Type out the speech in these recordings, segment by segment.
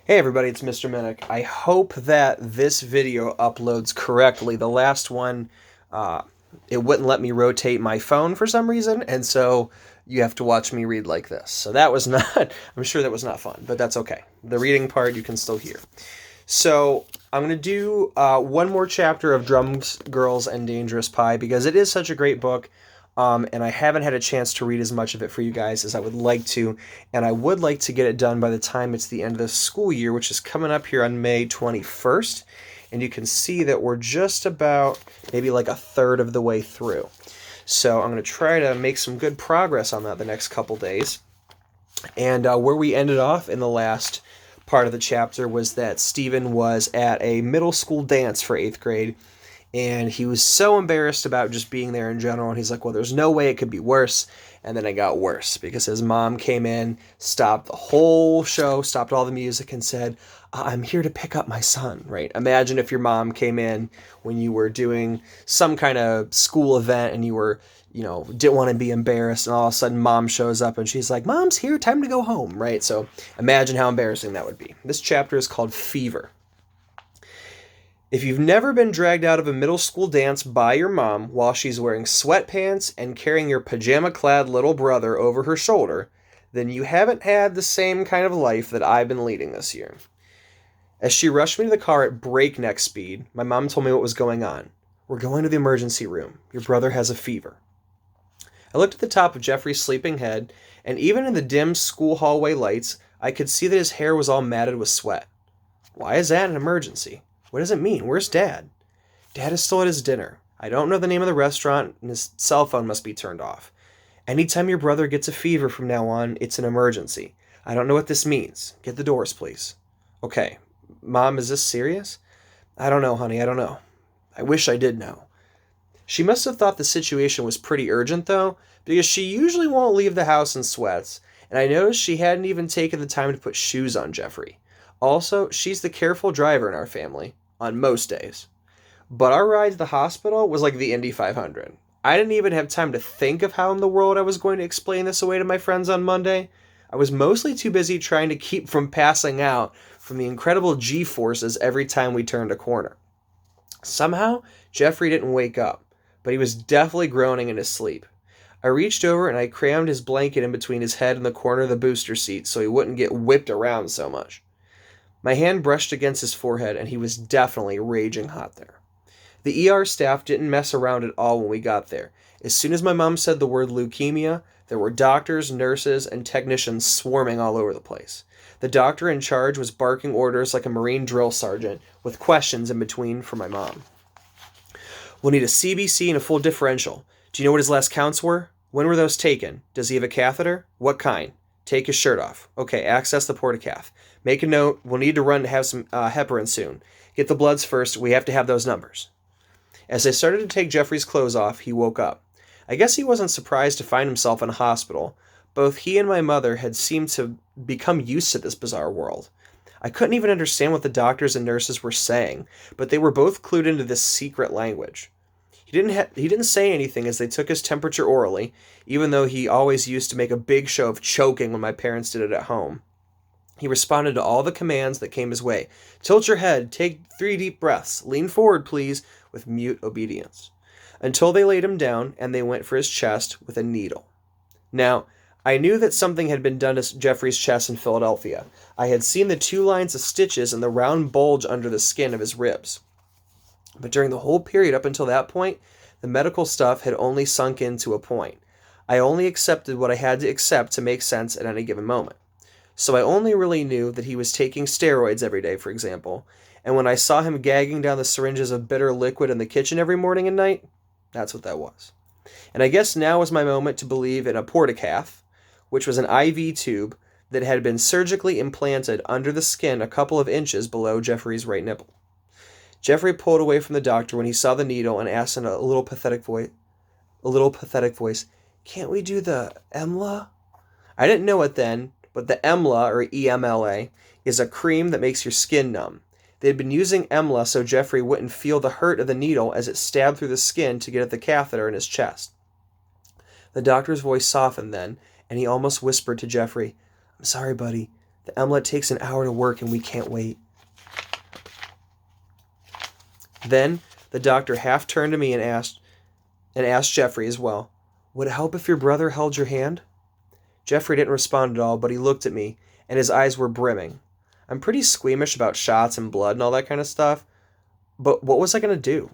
Hey everybody, it's Mr. Minnick. I hope that this video uploads correctly. The last one, uh, it wouldn't let me rotate my phone for some reason, and so you have to watch me read like this. So that was not, I'm sure that was not fun, but that's okay. The reading part you can still hear. So I'm going to do one more chapter of Drums, Girls, and Dangerous Pie because it is such a great book. And I haven't had a chance to read as much of it for you guys as I would like to, and I would like to get it done by the time it's the end of the school year, which is coming up here on May 21st, and you can see that we're just about maybe like a third of the way through. So I'm going to try to make some good progress on that the next couple days. And where we ended off in the last part of the chapter was that Stephen was at a middle school dance for 8th grade, and he was so embarrassed about just being there in general, and he's like, well, there's no way it could be worse. And then it got worse because his mom came in, stopped the whole show, stopped all the music, and said, I'm here to pick up my son, right? Imagine if your mom came in when you were doing some kind of school event and you were, didn't want to be embarrassed, and all of a sudden mom shows up and she's like, Mom's here, time to go home, right? So imagine how embarrassing that would be. This chapter is called Fever. If you've never been dragged out of a middle school dance by your mom while she's wearing sweatpants and carrying your pajama-clad little brother over her shoulder, then you haven't had the same kind of life that I've been leading this year. As she rushed me to the car at breakneck speed, my mom told me what was going on. We're going to the emergency room. Your brother has a fever. I looked at the top of Jeffrey's sleeping head, and even in the dim school hallway lights, I could see that his hair was all matted with sweat. Why is that an emergency? What does it mean? Where's Dad? Dad is still at his dinner. I don't know the name of the restaurant, and his cell phone must be turned off. Anytime your brother gets a fever from now on, it's an emergency. I don't know what this means. Get the doors, please. Okay. Mom, is this serious? I don't know, honey. I don't know. I wish I did know. She must have thought the situation was pretty urgent, though, because she usually won't leave the house in sweats, and I noticed she hadn't even taken the time to put shoes on Jeffrey. Also, she's the careful driver in our family, on most days. But our ride to the hospital was like the Indy 500. I didn't even have time to think of how in the world I was going to explain this away to my friends on Monday. I was mostly too busy trying to keep from passing out from the incredible G-forces every time we turned a corner. Somehow, Jeffrey didn't wake up, but he was definitely groaning in his sleep. I reached over and I crammed his blanket in between his head and the corner of the booster seat so he wouldn't get whipped around so much. My hand brushed against his forehead, and he was definitely raging hot there. The ER staff didn't mess around at all when we got there. As soon as my mom said the word leukemia, there were doctors, nurses, and technicians swarming all over the place. The doctor in charge was barking orders like a Marine drill sergeant, with questions in between for my mom. We'll need a CBC and a full differential. Do you know what his last counts were? When were those taken? Does he have a catheter? What kind? Take his shirt off. Okay, access the portacath. Make a note. We'll need to run to have some heparin soon. Get the bloods first. We have to have those numbers. As I started to take Jeffrey's clothes off, he woke up. I guess he wasn't surprised to find himself in a hospital. Both he and my mother had seemed to become used to this bizarre world. I couldn't even understand what the doctors and nurses were saying, but they were both clued into this secret language. He didn't say anything as they took his temperature orally, even though he always used to make a big show of choking when my parents did it at home. He responded to all the commands that came his way. Tilt your head, take 3 deep breaths, lean forward, please, with mute obedience. Until they laid him down and they went for his chest with a needle. Now, I knew that something had been done to Jeffrey's chest in Philadelphia. I had seen the 2 lines of stitches and the round bulge under the skin of his ribs. But during the whole period up until that point, the medical stuff had only sunk in to a point. I only accepted what I had to accept to make sense at any given moment. So I only really knew that he was taking steroids every day, for example, and when I saw him gagging down the syringes of bitter liquid in the kitchen every morning and night, that's what that was. And I guess now was my moment to believe in a portacath, which was an IV tube that had been surgically implanted under the skin a couple of inches below Jeffrey's right nipple. Jeffrey pulled away from the doctor when he saw the needle and asked in a little pathetic voice, "Can't we do the EMLA?" I didn't know it then, but the EMLA, or EMLA, is a cream that makes your skin numb. They had been using EMLA so Jeffrey wouldn't feel the hurt of the needle as it stabbed through the skin to get at the catheter in his chest. The doctor's voice softened then, and he almost whispered to Jeffrey, "I'm sorry, buddy. The omelet takes an hour to work and we can't wait. Then the doctor half turned to me and asked Jeffrey as well, "Would it help if your brother held your hand?" Jeffrey didn't respond at all, but he looked at me, and his eyes were brimming. I'm pretty squeamish about shots and blood and all that kind of stuff, but what was I going to do?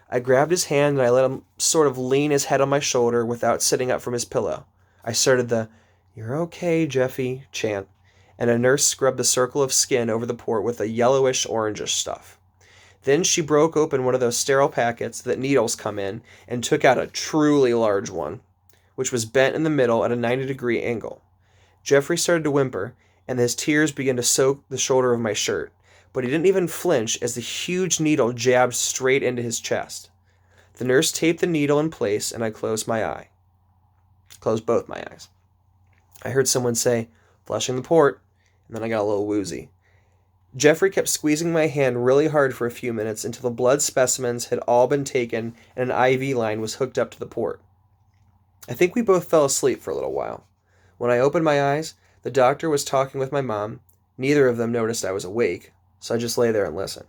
I grabbed his hand and I let him sort of lean his head on my shoulder without sitting up from his pillow. I started the, "You're okay, Jeffy," chant, and a nurse scrubbed the circle of skin over the port with a yellowish-orangish stuff. Then she broke open one of those sterile packets that needles come in and took out a truly large one, which was bent in the middle at a 90-degree angle. Jeffrey started to whimper, and his tears began to soak the shoulder of my shirt, but he didn't even flinch as the huge needle jabbed straight into his chest. The nurse taped the needle in place, and I closed both my eyes. I heard someone say, "Flushing the port," and then I got a little woozy. Jeffrey kept squeezing my hand really hard for a few minutes until the blood specimens had all been taken and an IV line was hooked up to the port. I think we both fell asleep for a little while. When I opened my eyes, the doctor was talking with my mom. Neither of them noticed I was awake, so I just lay there and listened.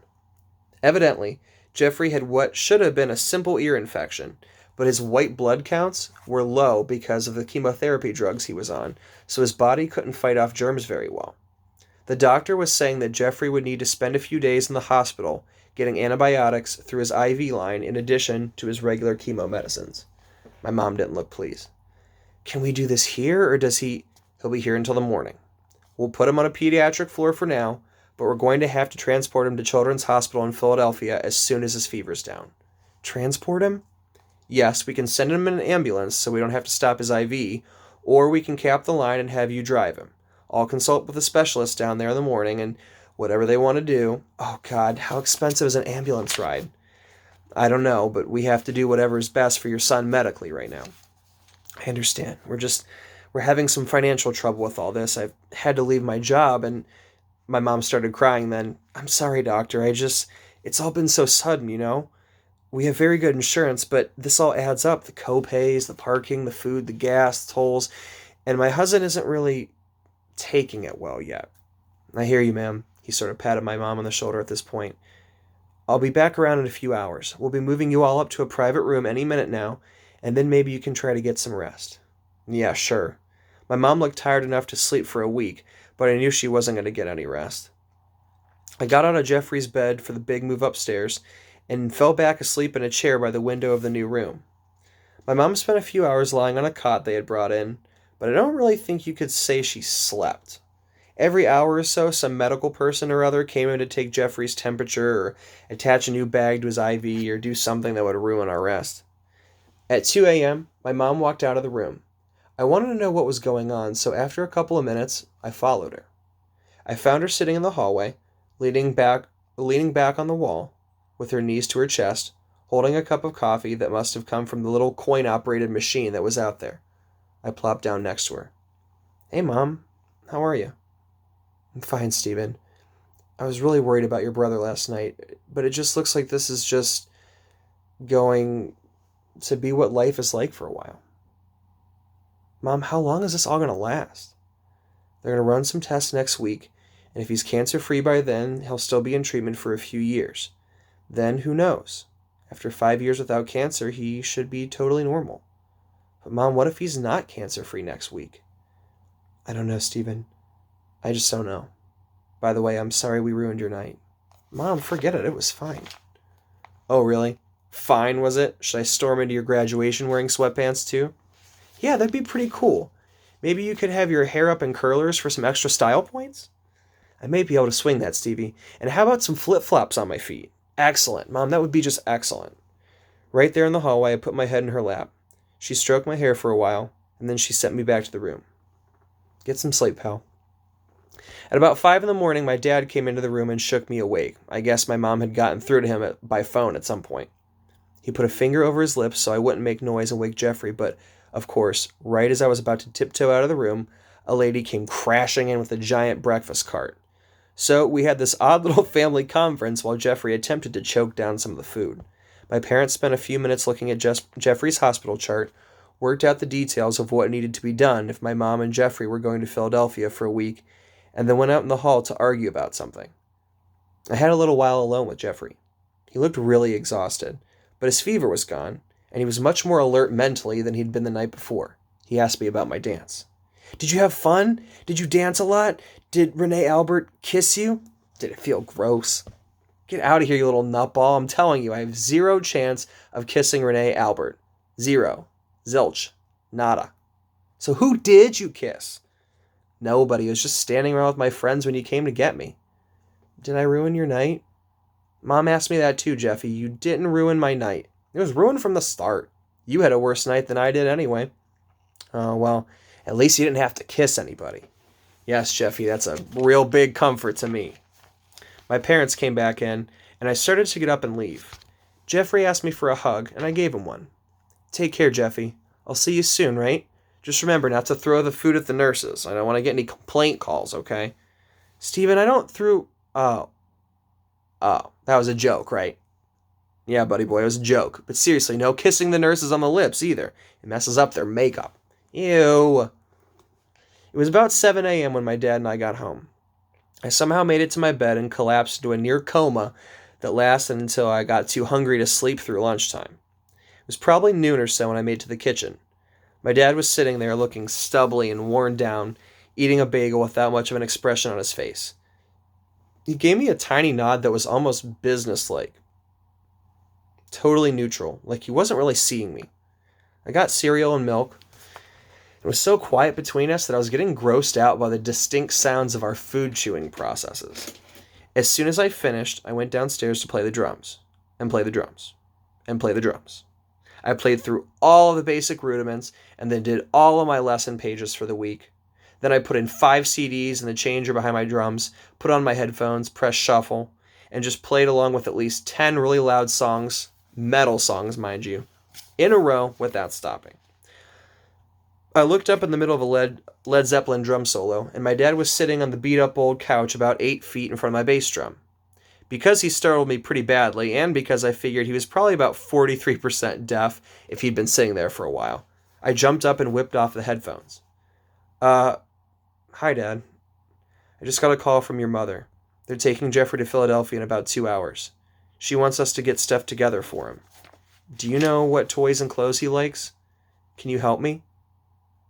Evidently, Jeffrey had what should have been a simple ear infection, but his white blood counts were low because of the chemotherapy drugs he was on, so his body couldn't fight off germs very well. The doctor was saying that Jeffrey would need to spend a few days in the hospital getting antibiotics through his IV line in addition to his regular chemo medicines. My mom didn't look pleased. "Can we do this here, or he'll be here until the morning. We'll put him on a pediatric floor for now, but we're going to have to transport him to Children's Hospital in Philadelphia as soon as his fever's down." "Transport him?" "Yes, we can send him in an ambulance so we don't have to stop his IV, or we can cap the line and have you drive him. I'll consult with a specialist down there in the morning, and whatever they want to do." "Oh God, how expensive is an ambulance ride?" "I don't know, but we have to do whatever is best for your son medically right now." "I understand. We're having some financial trouble with all this. I've had to leave my job," and my mom started crying then. "I'm sorry, doctor. It's all been so sudden, you know. We have very good insurance, but this all adds up. The co-pays, the parking, the food, the gas, the tolls, and my husband isn't really taking it well yet." "I hear you, ma'am." He sort of patted my mom on the shoulder at this point. "I'll be back around in a few hours. We'll be moving you all up to a private room any minute now, and then maybe you can try to get some rest." "Yeah, sure." My mom looked tired enough to sleep for a week, but I knew she wasn't going to get any rest. I got out of Jeffrey's bed for the big move upstairs and fell back asleep in a chair by the window of the new room. My mom spent a few hours lying on a cot they had brought in, but I don't really think you could say she slept. Every hour or so, some medical person or other came in to take Jeffrey's temperature or attach a new bag to his IV or do something that would ruin our rest. At 2 a.m., my mom walked out of the room. I wanted to know what was going on, so after a couple of minutes, I followed her. I found her sitting in the hallway, leaning back on the wall, with her knees to her chest, holding a cup of coffee that must have come from the little coin-operated machine that was out there. I plopped down next to her. "Hey, Mom. How are you?" "I'm fine, Stephen. I was really worried about your brother last night, but it just looks like this is just going to be what life is like for a while." "Mom, how long is this all going to last?" "They're going to run some tests next week, and if he's cancer-free by then, he'll still be in treatment for a few years. Then, who knows? After 5 years without cancer, he should be totally normal." "But Mom, what if he's not cancer-free next week?" "I don't know, Stephen. I just don't know. By the way, I'm sorry we ruined your night." "Mom, forget it. It was fine." "Oh, really? Fine, was it? Should I storm into your graduation wearing sweatpants, too?" "Yeah, that'd be pretty cool. Maybe you could have your hair up in curlers for some extra style points?" "I may be able to swing that, Stevie. And how about some flip-flops on my feet?" "Excellent, Mom. That would be just excellent." Right there in the hallway, I put my head in her lap. She stroked my hair for a while, and then she sent me back to the room. "Get some sleep, pal." At about 5 in the morning, my dad came into the room and shook me awake. I guess my mom had gotten through to him by phone at some point. He put a finger over his lips so I wouldn't make noise and wake Jeffrey, but, of course, right as I was about to tiptoe out of the room, a lady came crashing in with a giant breakfast cart. So we had this odd little family conference while Jeffrey attempted to choke down some of the food. My parents spent a few minutes looking at Jeffrey's hospital chart, worked out the details of what needed to be done if my mom and Jeffrey were going to Philadelphia for a week, and then went out in the hall to argue about something. I had a little while alone with Jeffrey. He looked really exhausted, but his fever was gone, and he was much more alert mentally than he'd been the night before. He asked me about my dance. Did you have fun? Did you dance a lot? Did Renee Albert kiss you? Did it feel gross? Get out of here, you little nutball. I'm telling you, I have zero chance of kissing Renee Albert. Zero. Zilch. Nada. So who did you kiss? Nobody. I was just standing around with my friends when you came to get me. Did I ruin your night? Mom asked me that too, Jeffy. You didn't ruin my night. It was ruined from the start. You had a worse night than I did anyway. Oh, well, at least you didn't have to kiss anybody. Yes, Jeffy, that's a real big comfort to me. My parents came back in, and I started to get up and leave. Jeffrey asked me for a hug, and I gave him one. Take care, Jeffy. I'll see you soon, right? Just remember not to throw the food at the nurses. I don't want to get any complaint calls, okay? Steven, I don't throw... Oh, that was a joke, right? Yeah, buddy boy, it was a joke. But seriously, no kissing the nurses on the lips either. It messes up their makeup. Ew. It was about 7 a.m. when my dad and I got home. I somehow made it to my bed and collapsed into a near coma that lasted until I got too hungry to sleep through lunchtime. It was probably noon or so when I made it to the kitchen. My dad was sitting there looking stubbly and worn down, eating a bagel without much of an expression on his face. He gave me a tiny nod that was almost businesslike. Totally neutral, like he wasn't really seeing me. I got cereal and milk. It was so quiet between us that I was getting grossed out by the distinct sounds of our food chewing processes. As soon as I finished, I went downstairs to play the drums, and play the drums, and play the drums. I played through all of the basic rudiments, and then did all of my lesson pages for the week. Then I put in 5 CDs in the changer behind my drums, put on my headphones, pressed shuffle, and just played along with at least 10 really loud songs, metal songs, mind you, in a row without stopping. I looked up in the middle of a Led Zeppelin drum solo, and my dad was sitting on the beat-up old couch about 8 feet in front of my bass drum. Because he startled me pretty badly, and because I figured he was probably about 43% deaf if he'd been sitting there for a while, I jumped up and whipped off the headphones. Hi, Dad. I just got a call from your mother. They're taking Jeffrey to Philadelphia in about 2 hours. She wants us to get stuff together for him. Do you know what toys and clothes he likes? Can you help me?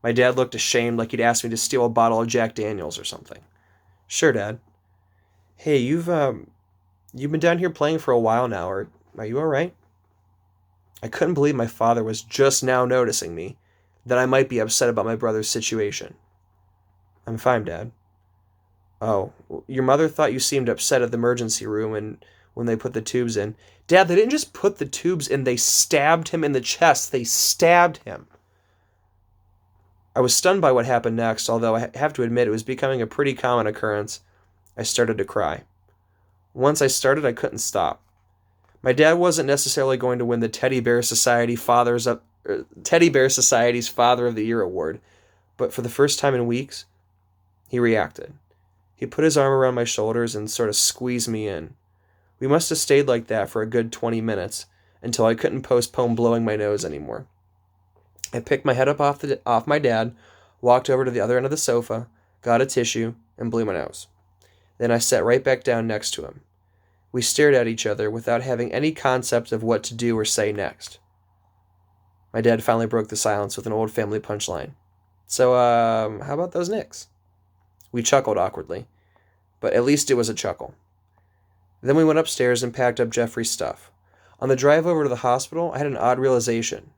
My dad looked ashamed, like he'd asked me to steal a bottle of Jack Daniels or something. Sure, Dad. Hey, you've been down here playing for a while now. Are you all right? I couldn't believe my father was just now noticing me, that I might be upset about my brother's situation. I'm fine, Dad. Oh, your mother thought you seemed upset at the emergency room and when they put the tubes in. Dad, they didn't just put the tubes in, they stabbed him in the chest. They stabbed him. I was stunned by what happened next, although I have to admit it was becoming a pretty common occurrence. I started to cry. Once I started, I couldn't stop. My dad wasn't necessarily going to win the Teddy Bear Society's Father of the Year award, but for the first time in weeks, he reacted. He put his arm around my shoulders and sort of squeezed me in. We must have stayed like that for a good 20 minutes, until I couldn't postpone blowing my nose anymore. I picked my head up off my dad, walked over to the other end of the sofa, got a tissue, and blew my nose. Then I sat right back down next to him. We stared at each other without having any concept of what to do or say next. My dad finally broke the silence with an old family punchline. So, how about those Knicks? We chuckled awkwardly, but at least it was a chuckle. Then we went upstairs and packed up Jeffrey's stuff. On the drive over to the hospital, I had an odd realization.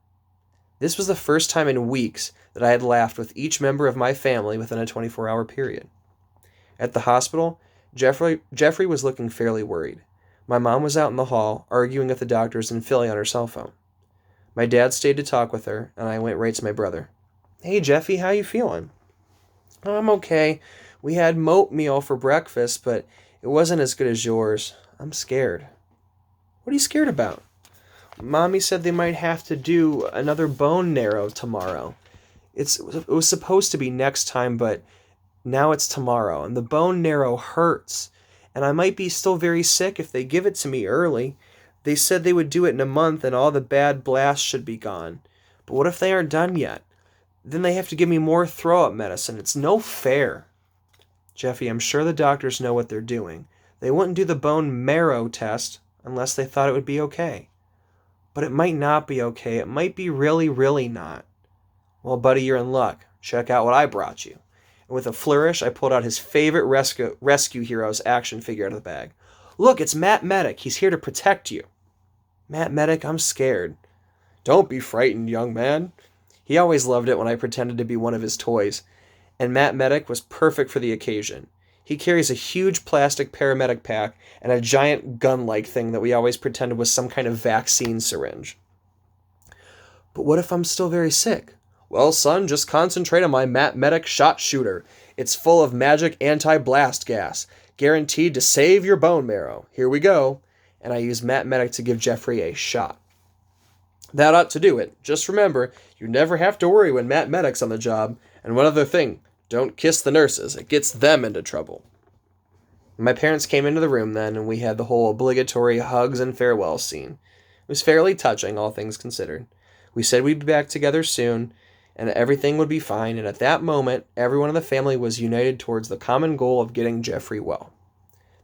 This was the first time in weeks that I had laughed with each member of my family within a 24-hour period. At the hospital, Jeffrey was looking fairly worried. My mom was out in the hall, arguing with the doctors and Philly on her cell phone. My dad stayed to talk with her, and I went right to my brother. Hey, Jeffy, how you feeling? I'm okay. We had moat meal for breakfast, but it wasn't as good as yours. I'm scared. What are you scared about? Mommy said they might have to do another bone narrow tomorrow. It was supposed to be next time, but now it's tomorrow, and the bone narrow hurts. And I might be still very sick if they give it to me early. They said they would do it in a month and all the bad blasts should be gone. But what if they aren't done yet? Then they have to give me more throw-up medicine. It's no fair. Jeffy, I'm sure the doctors know what they're doing. They wouldn't do the bone marrow test unless they thought it would be okay. But it might not be okay. It might be really, really not. Well, buddy, you're in luck. Check out what I brought you. And with a flourish, I pulled out his favorite rescue hero's action figure out of the bag. Look, it's Matt Medic. He's here to protect you. Matt Medic, I'm scared. Don't be frightened, young man. He always loved it when I pretended to be one of his toys. And Matt Medic was perfect for the occasion. He carries a huge plastic paramedic pack and a giant gun-like thing that we always pretended was some kind of vaccine syringe. But what if I'm still very sick? Well, son, just concentrate on my Matt Medic shot shooter. It's full of magic anti-blast gas, guaranteed to save your bone marrow. Here we go. And I use Matt Medic to give Jeffrey a shot. That ought to do it. Just remember, you never have to worry when Matt Medic's on the job. And one other thing, don't kiss the nurses. It gets them into trouble. My parents came into the room then, and we had the whole obligatory hugs and farewell scene. It was fairly touching, all things considered. We said we'd be back together soon, and everything would be fine, and at that moment, everyone in the family was united towards the common goal of getting Jeffrey well.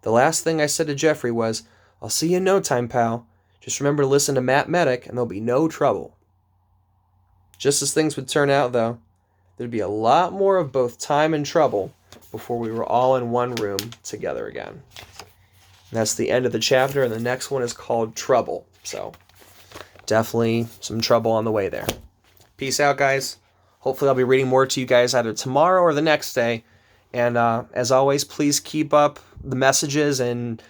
The last thing I said to Jeffrey was, I'll see you in no time, pal. Just remember to listen to Matt Medic, and there'll be no trouble. Just as things would turn out, though, there'd be a lot more of both time and trouble before we were all in one room together again. And that's the end of the chapter, and the next one is called Trouble. So, definitely some trouble on the way there. Peace out, guys. Hopefully I'll be reading more to you guys either tomorrow or the next day. And as always, please keep up the messages and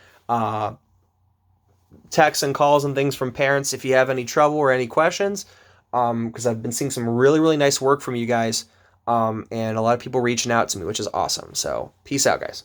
texts and calls and things from parents if you have any trouble or any questions. Because I've been seeing some really, really nice work from you guys. And a lot of people reaching out to me, which is awesome. So peace out, guys.